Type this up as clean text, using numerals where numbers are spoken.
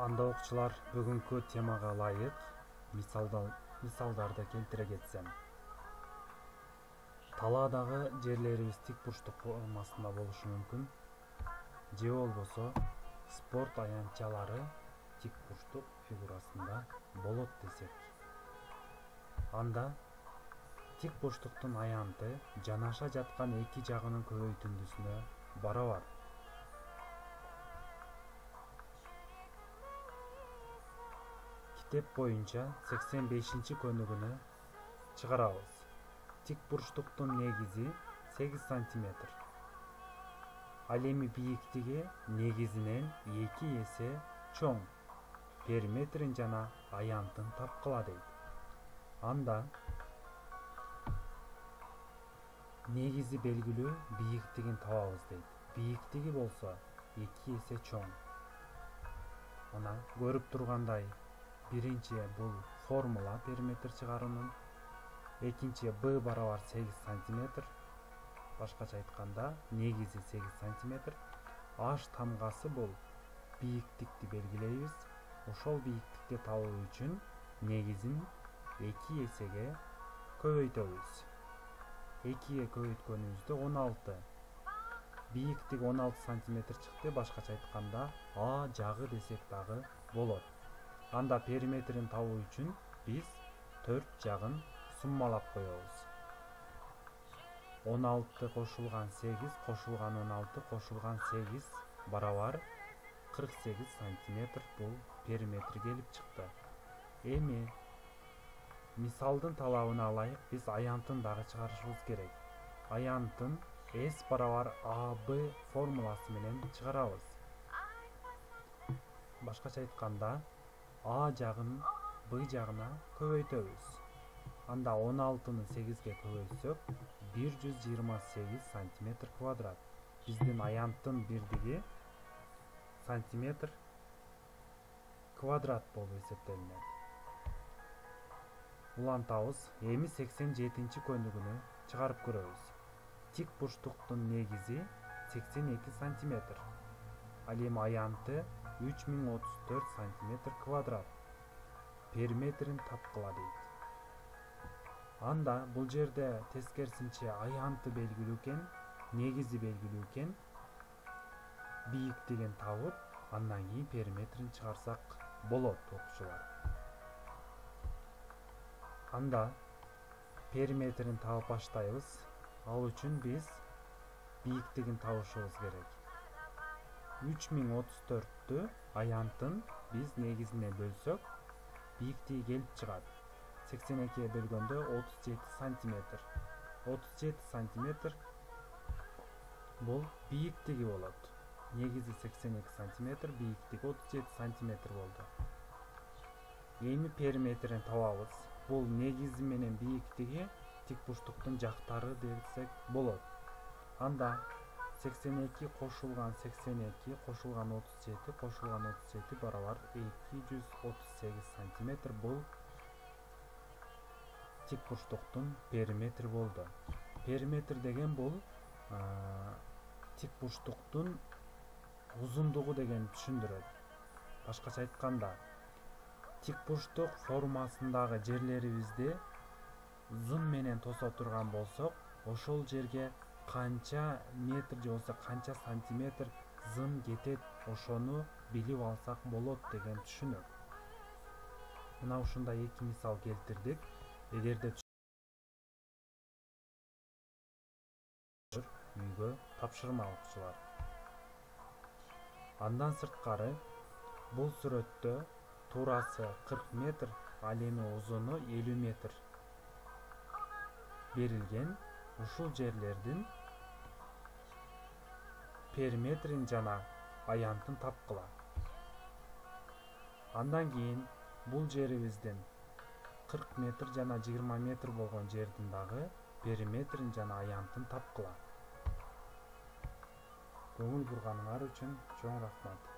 Анда окуучулар, бүгүнкү темага ылайык мисалдарды келтире кетсем. Талаадагы жерлерибиз тик бурчтук формасында болушу мүмкүн. Же болбосо спорт аянтчалары тик бурчтук фигурасында болот десек. Анда тик бурчтуктун аянты жанаша жаткан эки жагынын көбөйтүндүсүнө барабар. Китеп боюнча 85-көнүгүнө чыгарабыз. Тик бурчтуктун негизи 8 см. Ал эми бийиктиги негизинен 2 эсе чоң. Периметрин жана аянтын тапкыла дейт. Анда негизи белгилүү, бийиктигин табабыз дейт. Бийиктиги болсо 2 эсе чоң. Мына көрүп тургандай, биринчи бул формула периметр чыгаруунун, экинчи b барабар 8 см. Башкача айтканда, негизи 8 см. H тамгасы бул бийиктикти белгилейбиз. Ошол бийиктикти табуу үчүн негизин 2 эсеге көбөйтөбүз. 2ге көбөйткөнүбүздө 16. Бийиктиги 16 см чыкты. Башкача айтканда, А жагы десек дагы болот. Анда периметрин табуу үчүн биз 4 жагын суммалап коебуз. 16 кошулган 8 кошулган 16 кошулган 8 барабар 48 см бул периметр келип чыкты. Эми мисалдын талабына ылайык биз аянтын дагы чыгарышыбыз керек. Аянтын S барабар AB формуласы менен чыгарабыз. Башкача айтканда, А жагын B жагына көбөйтөбүз. Анда 16-ны 8ге көбөйтсөк, 128 см квадрат. Биздин аянттын бирдиги сантиметр квадрат болуп эсептелинет. Улантабыз. Эми 87-көнүгүнү чыгарып көрөбүз. Тик бурчтуктун негизи 82 см. Ал эми аянты 3034 см квадрат. Периметрин тапкыла дейт. Анда бул жерде тескерисинче аянты белгилүү экен, негизи белгилүү экен. Бийиктигин табып, андан кийин периметрин чыгарсак болот, окуучулар. Анда периметрин табып баштайбыз. Ал үчүн биз бийиктигин табышыбыз керек. 3034-тү аянтын биз негизине бөлсөк, бийиктиги келип чыгат. 82-ге бөлгөндө 37 см. 37 см бул бийиктиги болот. Негизи 82 см, бийиктиги 37 см болду. Эми периметрин табабыз. Бул негизи менен бийиктиги тик бурчтуктун жактары десек болот. Анда 82 кошулган 82 кошулган 37 кошулган 37 барабар 238 см бул тик бурчтуктун периметри болду. Периметр деген бул тик бурчтуктун узундугу деген түшүндүрөт. Башкача айтканда, тик бурчтук формасындагы жерлерибизди зум менен тосо турган болсок, ошол жерге канча метр же болбосо канча сантиметр зым кетет, ошону билип алсак болот деген түшүнүк. Мына ушундай эки мисал келтирдик. Эгерде үйгө тапшырма, окуучулар. Андан сырткары, бул сүрөттө туурасы 40 метр, ал эми узуну 50 метр берилген. Ушул жерлердин периметрин жана аянтын тапкыла. Андан кийин бул жерибиздин 40 метр жана 20 метр болгон жердин дагы периметрин жана аянтын тапкыла. Көңүл бурганыңар үчүн чоң рахмат.